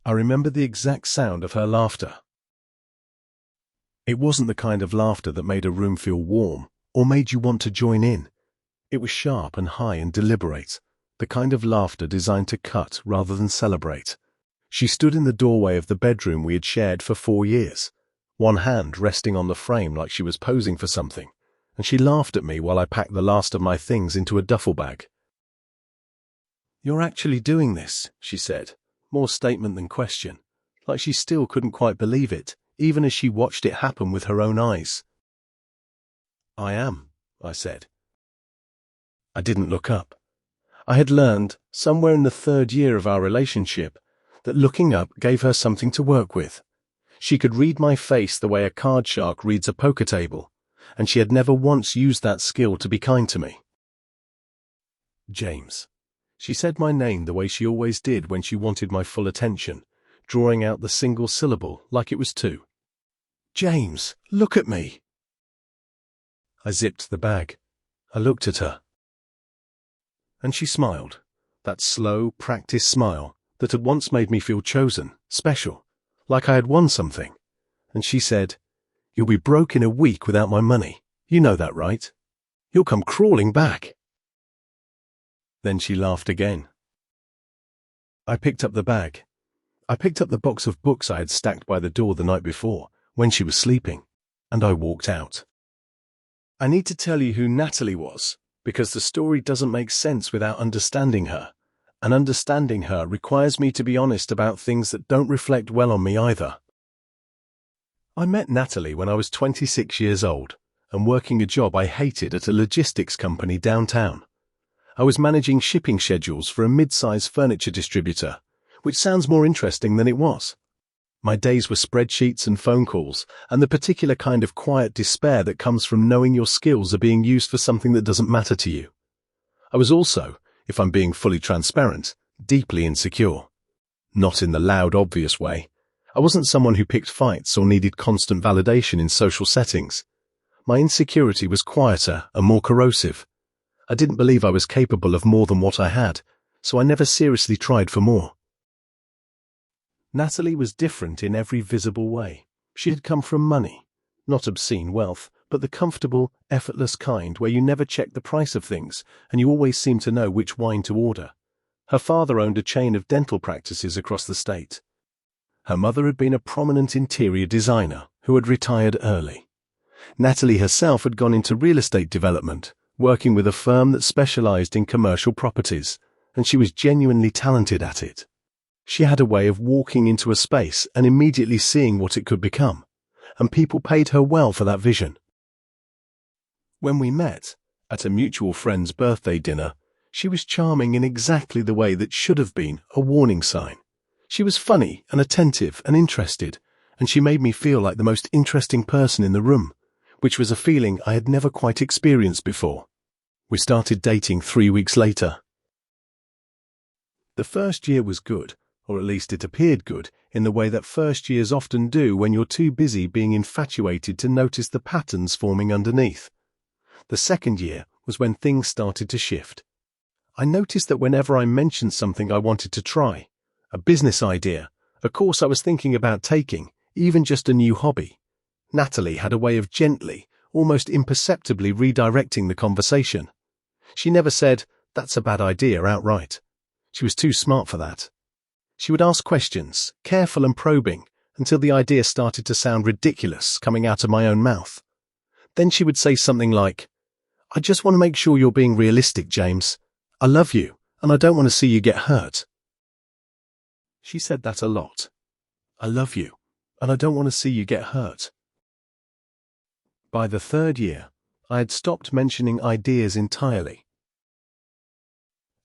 I remember the exact sound of her laughter. It wasn't the kind of laughter that made a room feel warm or made you want to join in. It was sharp and high and deliberate, the kind of laughter designed to cut rather than celebrate. She stood in the doorway of the bedroom we had shared for 4 years, one hand resting on the frame like she was posing for something, and she laughed at me while I packed the last of my things into a duffel bag. "You're actually doing this," she said, more statement than question, like she still couldn't quite believe it, even as she watched it happen with her own eyes. "I am," I said. I didn't look up. I had learned, somewhere in the 3rd year of our relationship, that looking up gave her something to work with. She could read my face the way a card shark reads a poker table, and she had never once used that skill to be kind to me. "James." She said my name the way she always did when she wanted my full attention, drawing out the single syllable like it was 2. "James, look at me." I zipped the bag. I looked at her. And she smiled, that slow, practiced smile that had once made me feel chosen, special, like I had won something. And she said, "You'll be broke in a week without my money. You know that, right? You'll come crawling back." Then she laughed again. I picked up the bag. I picked up the box of books I had stacked by the door the night before, when she was sleeping, and I walked out. I need to tell you who Natalie was, because the story doesn't make sense without understanding her, and understanding her requires me to be honest about things that don't reflect well on me either. I met Natalie when I was 26 years old and working a job I hated at a logistics company downtown. I was managing shipping schedules for a mid-size furniture distributor, which sounds more interesting than it was. My days were spreadsheets and phone calls, and the particular kind of quiet despair that comes from knowing your skills are being used for something that doesn't matter to you. I was also, if I'm being fully transparent, deeply insecure. Not in the loud, obvious way. I wasn't someone who picked fights or needed constant validation in social settings. My insecurity was quieter and more corrosive. I didn't believe I was capable of more than what I had, so I never seriously tried for more. Natalie was different in every visible way. She had come from money, not obscene wealth, but the comfortable, effortless kind where you never check the price of things and you always seem to know which wine to order. Her father owned a chain of dental practices across the state. Her mother had been a prominent interior designer who had retired early. Natalie herself had gone into real estate development, working with a firm that specialized in commercial properties, and she was genuinely talented at it. She had a way of walking into a space and immediately seeing what it could become, and people paid her well for that vision. When we met, at a mutual friend's birthday dinner, she was charming in exactly the way that should have been a warning sign. She was funny and attentive and interested, and she made me feel like the most interesting person in the room, which was a feeling I had never quite experienced before. We started dating 3 weeks later. The first year was good, or at least it appeared good, in the way that first years often do when you're too busy being infatuated to notice the patterns forming underneath. The second year was when things started to shift. I noticed that whenever I mentioned something I wanted to try, a business idea, a course I was thinking about taking, even just a new hobby, Natalie had a way of gently, almost imperceptibly redirecting the conversation. She never said, "That's a bad idea," outright. She was too smart for that. She would ask questions, careful and probing, until the idea started to sound ridiculous coming out of my own mouth. Then she would say something like, "I just want to make sure you're being realistic, James. I love you, and I don't want to see you get hurt." She said that a lot. "I love you, and I don't want to see you get hurt." By the 3rd year, I had stopped mentioning ideas entirely.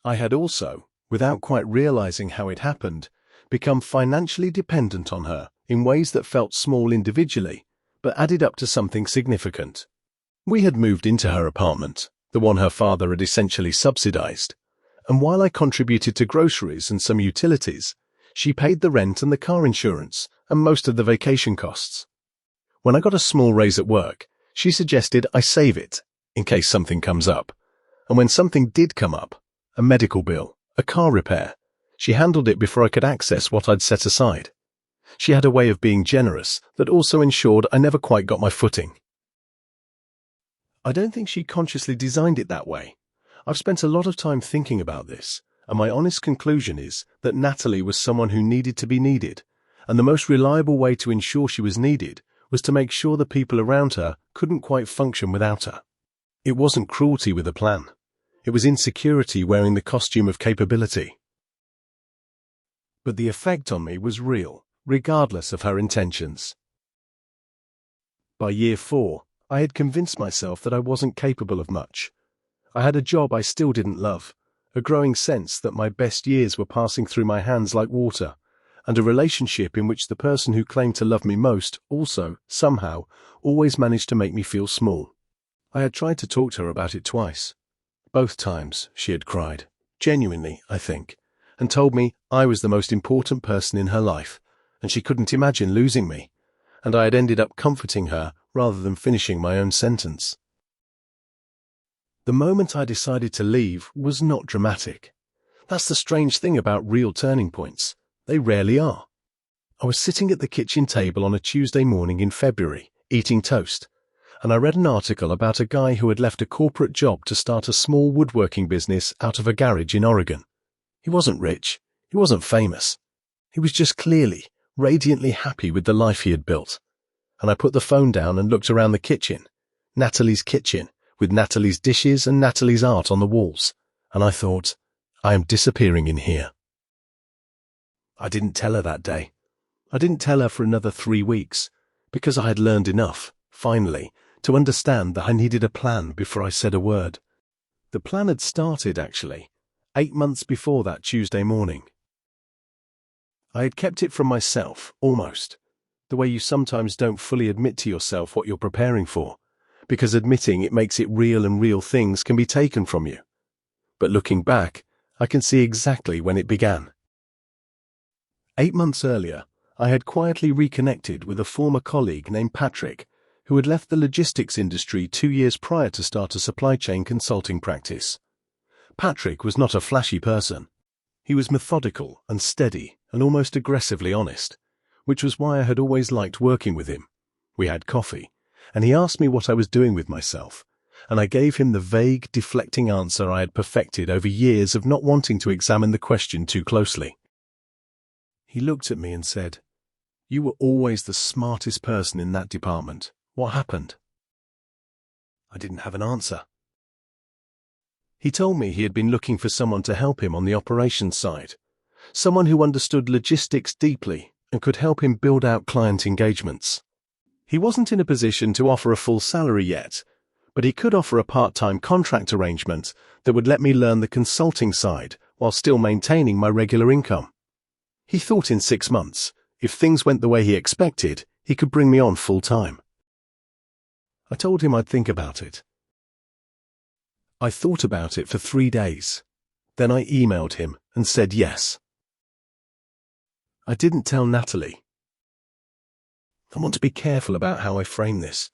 I had also, without quite realizing how it happened, become financially dependent on her in ways that felt small individually, but added up to something significant. We had moved into her apartment, the one her father had essentially subsidized, and while I contributed to groceries and some utilities, she paid the rent and the car insurance and most of the vacation costs. When I got a small raise at work, she suggested I save it in case something comes up, and when something did come up, a medical bill, a car repair, She handled it before I could access what I'd set aside. She had a way of being generous that also ensured I never quite got my footing. I don't think she consciously designed it that way. I've spent a lot of time thinking about this, and my honest conclusion is that Natalie was someone who needed to be needed, and the most reliable way to ensure she was needed was to make sure the people around her couldn't quite function without her. It wasn't cruelty with a plan. It was insecurity wearing the costume of capability. But the effect on me was real, regardless of her intentions. By year 4, I had convinced myself that I wasn't capable of much. I had a job I still didn't love, a growing sense that my best years were passing through my hands like water, and a relationship in which the person who claimed to love me most also, somehow, always managed to make me feel small. I had tried to talk to her about it twice. Both times she had cried, genuinely, I think, and told me I was the most important person in her life, and she couldn't imagine losing me, and I had ended up comforting her rather than finishing my own sentence. The moment I decided to leave was not dramatic. That's the strange thing about real turning points. They rarely are. I was sitting at the kitchen table on a Tuesday morning in February, eating toast, and I read an article about a guy who had left a corporate job to start a small woodworking business out of a garage in Oregon. He wasn't rich. He wasn't famous. He was just clearly, radiantly happy with the life he had built. And I put the phone down and looked around the kitchen, Natalie's kitchen, with Natalie's dishes and Natalie's art on the walls, and I thought, I am disappearing in here. I didn't tell her that day. I didn't tell her for another 3 weeks, because I had learned enough, finally, to understand that I needed a plan before I said a word. The plan had started, actually, 8 months before that Tuesday morning. I had kept it from myself, almost, the way you sometimes don't fully admit to yourself what you're preparing for, because admitting it makes it real and real things can be taken from you. But looking back, I can see exactly when it began. 8 months earlier, I had quietly reconnected with a former colleague named Patrick, who had left the logistics industry 2 years prior to start a supply chain consulting practice. Patrick was not a flashy person. He was methodical and steady and almost aggressively honest, which was why I had always liked working with him. We had coffee, and he asked me what I was doing with myself, and I gave him the vague, deflecting answer I had perfected over years of not wanting to examine the question too closely. He looked at me and said, "You were always the smartest person in that department. What happened?" I didn't have an answer. He told me he had been looking for someone to help him on the operations side, someone who understood logistics deeply and could help him build out client engagements. He wasn't in a position to offer a full salary yet, but he could offer a part-time contract arrangement that would let me learn the consulting side while still maintaining my regular income. He thought in 6 months, if things went the way he expected, he could bring me on full-time. I told him I'd think about it. I thought about it for 3 days. Then I emailed him and said yes. I didn't tell Natalie. I want to be careful about how I frame this,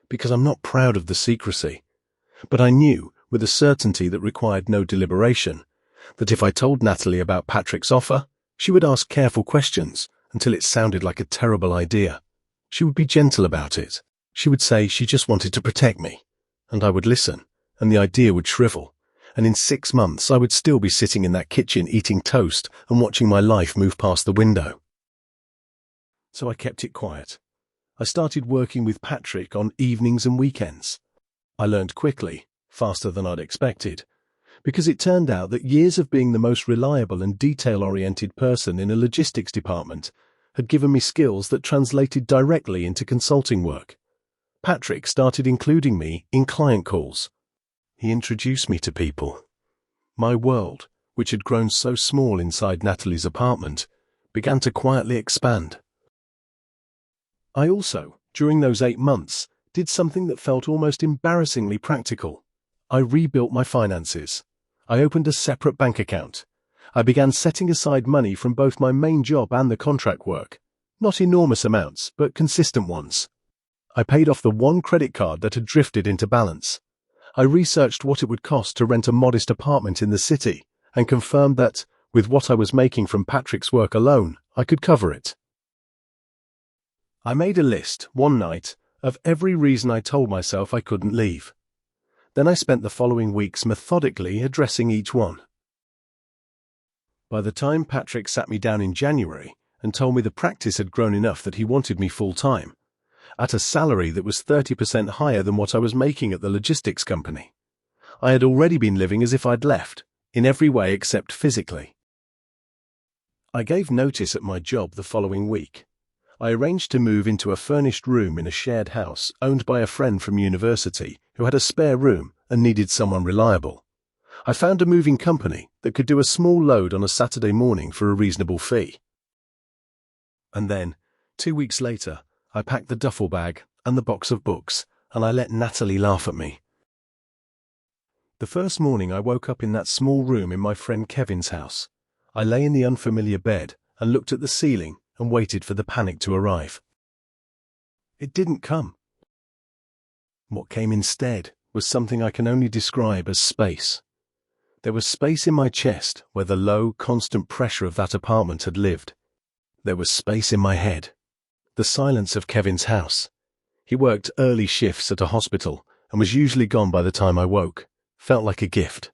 because I'm not proud of the secrecy. But I knew, with a certainty that required no deliberation, that if I told Natalie about Patrick's offer, she would ask careful questions until it sounded like a terrible idea. She would be gentle about it. She would say she just wanted to protect me, and I would listen, and the idea would shrivel, and in 6 months I would still be sitting in that kitchen eating toast and watching my life move past the window. So I kept it quiet. I started working with Patrick on evenings and weekends. I learned quickly, faster than I'd expected, because it turned out that years of being the most reliable and detail-oriented person in a logistics department had given me skills that translated directly into consulting work. Patrick started including me in client calls. He introduced me to people. My world, which had grown so small inside Natalie's apartment, began to quietly expand. I also, during those 8 months, did something that felt almost embarrassingly practical. I rebuilt my finances. I opened a separate bank account. I began setting aside money from both my main job and the contract work. Not enormous amounts, but consistent ones. I paid off the one credit card that had drifted into balance. I researched what it would cost to rent a modest apartment in the city and confirmed that, With what I was making from Patrick's work alone, I could cover it. I made a list, one night, of every reason I told myself I couldn't leave. Then I spent the following weeks methodically addressing each one. By the time Patrick sat me down in January and told me the practice had grown enough that he wanted me full-time, at a salary that was 30% higher than what I was making at the logistics company, I had already been living as if I'd left, in every way except physically. I gave notice at my job the following week. I arranged to move into a furnished room in a shared house owned by a friend from university who had a spare room and needed someone reliable. I found a moving company that could do a small load on a Saturday morning for a reasonable fee. And then, 2 weeks later, I packed the duffel bag and the box of books, and I let Natalie laugh at me. The first morning I woke up in that small room in my friend Kevin's house. I lay in the unfamiliar bed and looked at the ceiling and waited for the panic to arrive. It didn't come. What came instead was something I can only describe as space. There was space in my chest where the low, constant pressure of that apartment had lived. There was space in my head. The silence of Kevin's house. He worked early shifts at a hospital and was usually gone by the time I woke. Felt like a gift.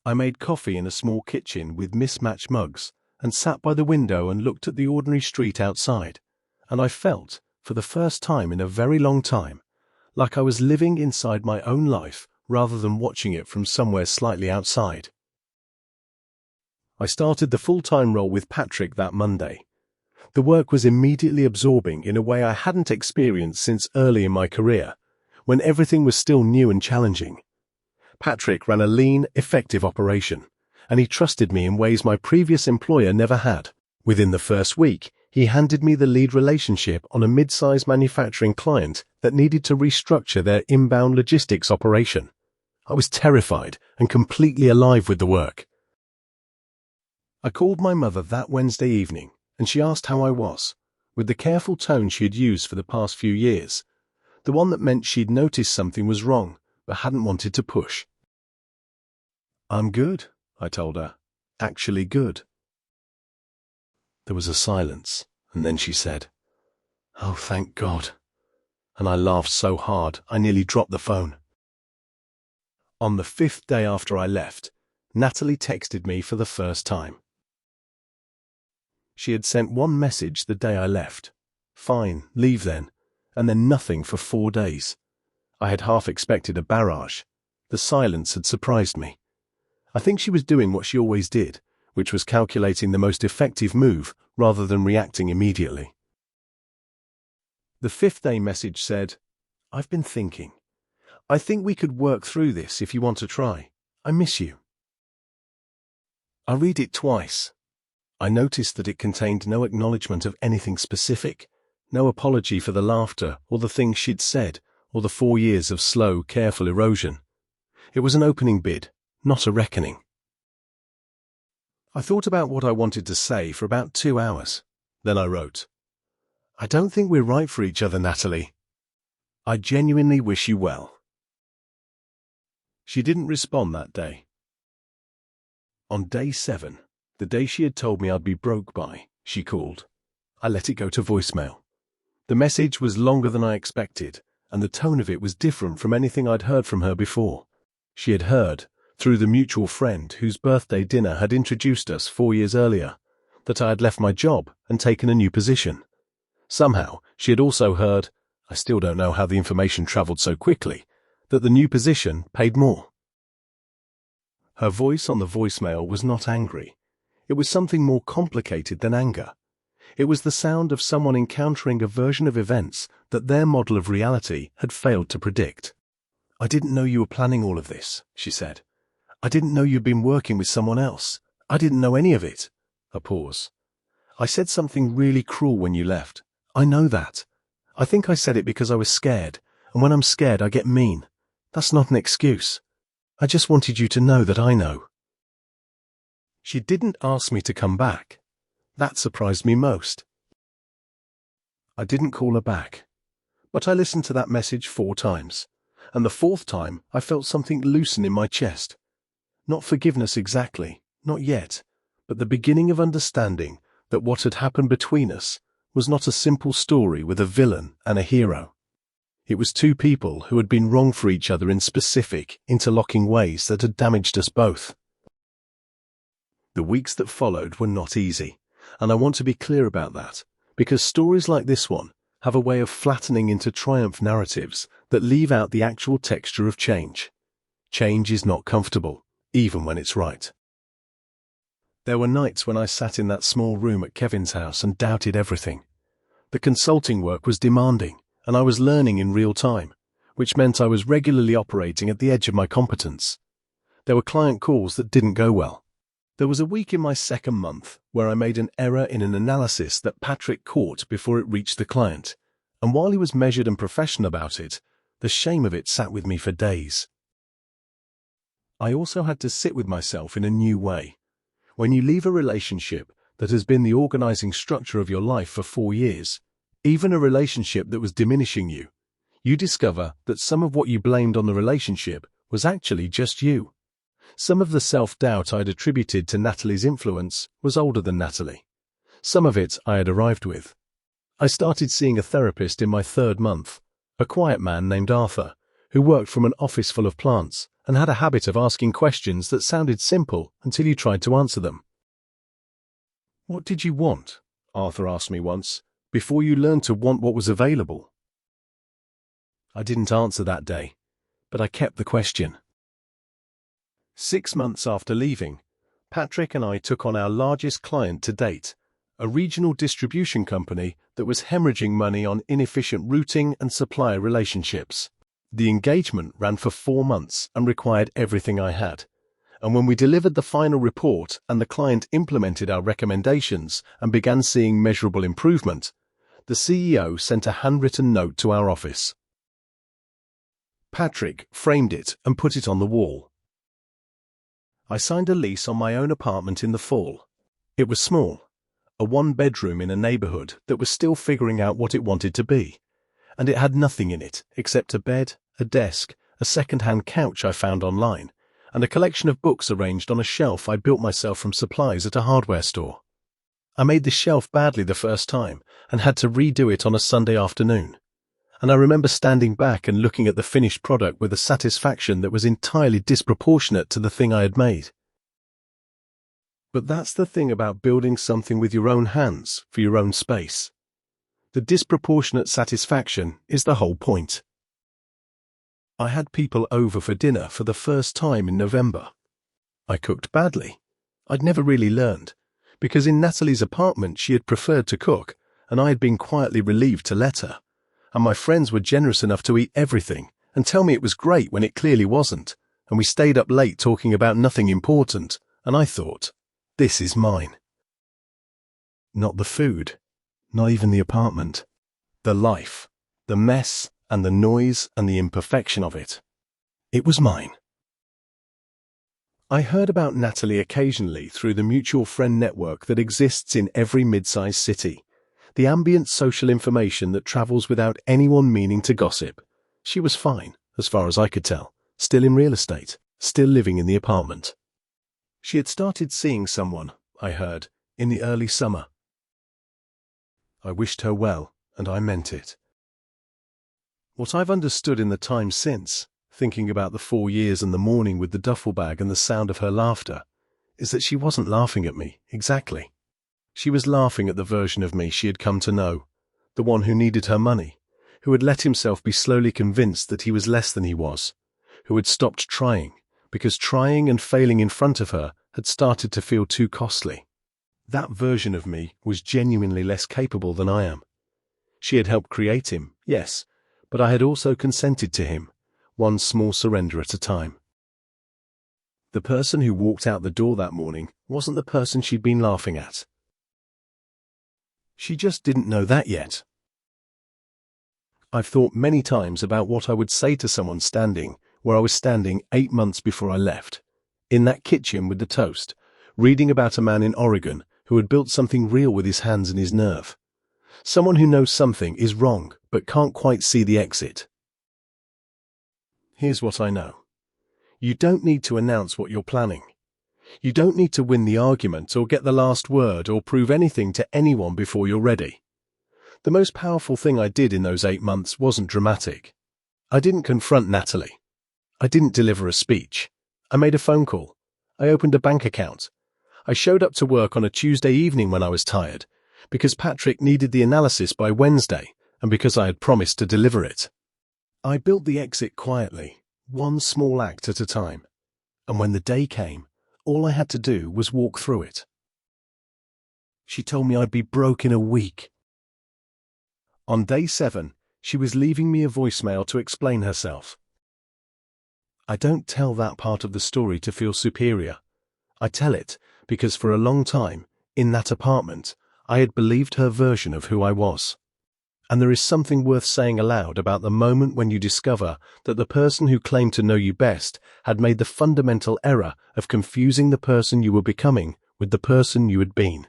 I made coffee in a small kitchen with mismatched mugs and sat by the window and looked at the ordinary street outside, and I felt, for the first time in a very long time, like I was living inside my own life rather than watching it from somewhere slightly outside. I started the full-time role with Patrick that Monday. The work was immediately absorbing in a way I hadn't experienced since early in my career, when everything was still new and challenging. Patrick ran a lean, effective operation, and he trusted me in ways my previous employer never had. Within the first week, he handed me the lead relationship on a mid-sized manufacturing client that needed to restructure their inbound logistics operation. I was terrified and completely alive with the work. I called my mother that Wednesday evening, and she asked how I was, with the careful tone she had used for the past few years, the one that meant she'd noticed something was wrong, but hadn't wanted to push. "I'm good," I told her. "Actually good." There was a silence, and then she said, "Oh, thank God." And I laughed so hard I nearly dropped the phone. On the 5th day after I left, Natalie texted me for the first time. She had sent one message the day I left. "Fine, leave then," and then nothing for 4 days. I had half expected a barrage. The silence had surprised me. I think she was doing what she always did, which was calculating the most effective move rather than reacting immediately. The 5th-day message said, "I've been thinking. I think we could work through this if you want to try. I miss you." I read it twice. I noticed that it contained no acknowledgement of anything specific, no apology for the laughter or the things she'd said or the 4 years of slow, careful erosion. It was an opening bid, not a reckoning. I thought about what I wanted to say for about 2 hours. Then I wrote, "I don't think we're right for each other, Natalie. I genuinely wish you well." She didn't respond that day. On day 7, the day she had told me I'd be broke by, she called. I let it go to voicemail. The message was longer than I expected, and the tone of it was different from anything I'd heard from her before. She had heard, through the mutual friend whose birthday dinner had introduced us 4 years earlier, that I had left my job and taken a new position. Somehow, she had also heard, I still don't know how the information travelled so quickly, that the new position paid more. Her voice on the voicemail was not angry. It was something more complicated than anger. It was the sound of someone encountering a version of events that their model of reality had failed to predict. "I didn't know you were planning all of this," she said. "I didn't know you'd been working with someone else. I didn't know any of it." A pause. "I said something really cruel when you left. I know that. I think I said it because I was scared, and when I'm scared I get mean. That's not an excuse. I just wanted you to know that I know." She didn't ask me to come back. That surprised me most. I didn't call her back, but I listened to that message 4 times, and the 4th time I felt something loosen in my chest. Not forgiveness exactly, not yet, but the beginning of understanding that what had happened between us was not a simple story with a villain and a hero. It was two people who had been wrong for each other in specific, interlocking ways that had damaged us both. The weeks that followed were not easy, and I want to be clear about that, because stories like this one have a way of flattening into triumph narratives that leave out the actual texture of change. Change is not comfortable, even when it's right. There were nights when I sat in that small room at Kevin's house and doubted everything. The consulting work was demanding, and I was learning in real time, which meant I was regularly operating at the edge of my competence. There were client calls that didn't go well. There was a week in my second month where I made an error in an analysis that Patrick caught before it reached the client, and while he was measured and professional about it, the shame of it sat with me for days. I also had to sit with myself in a new way. When you leave a relationship that has been the organizing structure of your life for 4 years, even a relationship that was diminishing you, you discover that some of what you blamed on the relationship was actually just you. Some of the self-doubt I'd attributed to Natalie's influence was older than Natalie. Some of it I had arrived with. I started seeing a therapist in my 3rd month, a quiet man named Arthur, who worked from an office full of plants and had a habit of asking questions that sounded simple until you tried to answer them. "What did you want?" Arthur asked me once, "before you learned to want what was available?" I didn't answer that day, but I kept the question. 6 months after leaving, Patrick and I took on our largest client to date, a regional distribution company that was hemorrhaging money on inefficient routing and supplier relationships. The engagement ran for 4 months and required everything I had. And when we delivered the final report and the client implemented our recommendations and began seeing measurable improvement, the CEO sent a handwritten note to our office. Patrick framed it and put it on the wall. I signed a lease on my own apartment in the fall. It was small, a 1-bedroom in a neighborhood that was still figuring out what it wanted to be, and it had nothing in it except a bed, a desk, a second-hand couch I found online, and a collection of books arranged on a shelf I built myself from supplies at a hardware store. I made the shelf badly the first time and had to redo it on a Sunday afternoon, and I remember standing back and looking at the finished product with a satisfaction that was entirely disproportionate to the thing I had made. But that's the thing about building something with your own hands for your own space. The disproportionate satisfaction is the whole point. I had people over for dinner for the first time in November. I cooked badly. I'd never really learned, because in Natalie's apartment she had preferred to cook, and I had been quietly relieved to let her. And my friends were generous enough to eat everything and tell me it was great when it clearly wasn't, and we stayed up late talking about nothing important, and I thought, this is mine. Not the food, not even the apartment. The life, the mess, and the noise and the imperfection of it. It was mine. I heard about Natalie occasionally through the mutual friend network that exists in every mid-sized city. The ambient social information that travels without anyone meaning to gossip. She was fine, as far as I could tell, still in real estate, still living in the apartment. She had started seeing someone, I heard, in the early summer. I wished her well, and I meant it. What I've understood in the time since, thinking about the 4 years and the morning with the duffel bag and the sound of her laughter, is that she wasn't laughing at me, exactly. She was laughing at the version of me she had come to know, the one who needed her money, who had let himself be slowly convinced that he was less than he was, who had stopped trying, because trying and failing in front of her had started to feel too costly. That version of me was genuinely less capable than I am. She had helped create him, yes, but I had also consented to him, one small surrender at a time. The person who walked out the door that morning wasn't the person she'd been laughing at. She just didn't know that yet. I've thought many times about what I would say to someone standing where I was standing 8 months before I left, in that kitchen with the toast, reading about a man in Oregon who had built something real with his hands and his nerve. Someone who knows something is wrong but can't quite see the exit. Here's what I know. You don't need to announce what you're planning. You don't need to win the argument or get the last word or prove anything to anyone before you're ready. The most powerful thing I did in those 8 months wasn't dramatic. I didn't confront Natalie. I didn't deliver a speech. I made a phone call. I opened a bank account. I showed up to work on a Tuesday evening when I was tired, because Patrick needed the analysis by Wednesday and because I had promised to deliver it. I built the exit quietly, one small act at a time. And when the day came, all I had to do was walk through it. She told me I'd be broke in a week. On day 7, she was leaving me a voicemail to explain herself. I don't tell that part of the story to feel superior. I tell it because for a long time, in that apartment, I had believed her version of who I was. And there is something worth saying aloud about the moment when you discover that the person who claimed to know you best had made the fundamental error of confusing the person you were becoming with the person you had been.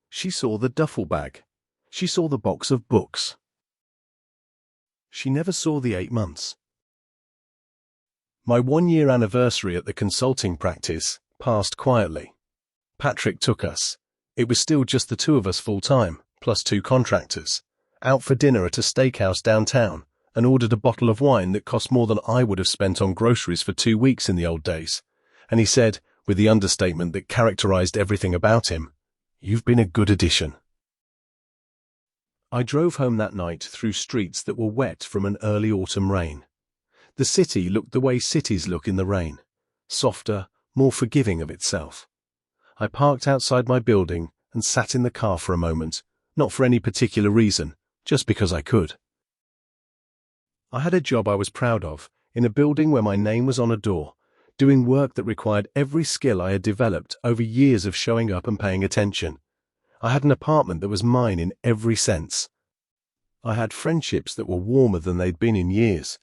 She saw the duffel bag. She saw the box of books. She never saw the 8 months. My 1-year anniversary at the consulting practice passed quietly. Patrick took us. It was still just the 2 of us full-time, plus 2 contractors, out for dinner at a steakhouse downtown, and ordered a bottle of wine that cost more than I would have spent on groceries for 2 weeks in the old days. And he said, with the understatement that characterized everything about him, "You've been a good addition." I drove home that night through streets that were wet from an early autumn rain. The city looked the way cities look in the rain, softer, more forgiving of itself. I parked outside my building and sat in the car for a moment, not for any particular reason, just because I could. I had a job I was proud of, in a building where my name was on a door, doing work that required every skill I had developed over years of showing up and paying attention. I had an apartment that was mine in every sense. I had friendships that were warmer than they'd been in years,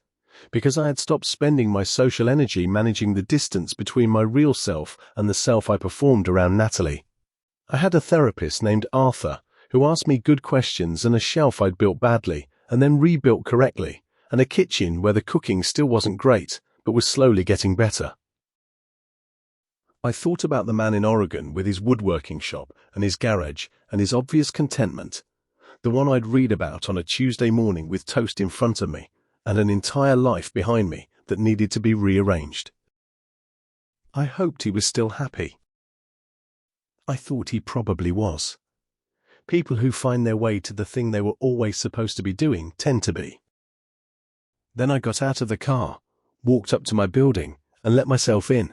because I had stopped spending my social energy managing the distance between my real self and the self I performed around Natalie. I had a therapist named Arthur who asked me good questions, and a shelf I'd built badly and then rebuilt correctly, and a kitchen where the cooking still wasn't great but was slowly getting better. I thought about the man in Oregon with his woodworking shop and his garage and his obvious contentment, the one I'd read about on a Tuesday morning with toast in front of me and an entire life behind me that needed to be rearranged. I hoped he was still happy. I thought he probably was. People who find their way to the thing they were always supposed to be doing tend to be. Then I got out of the car, walked up to my building, and let myself in.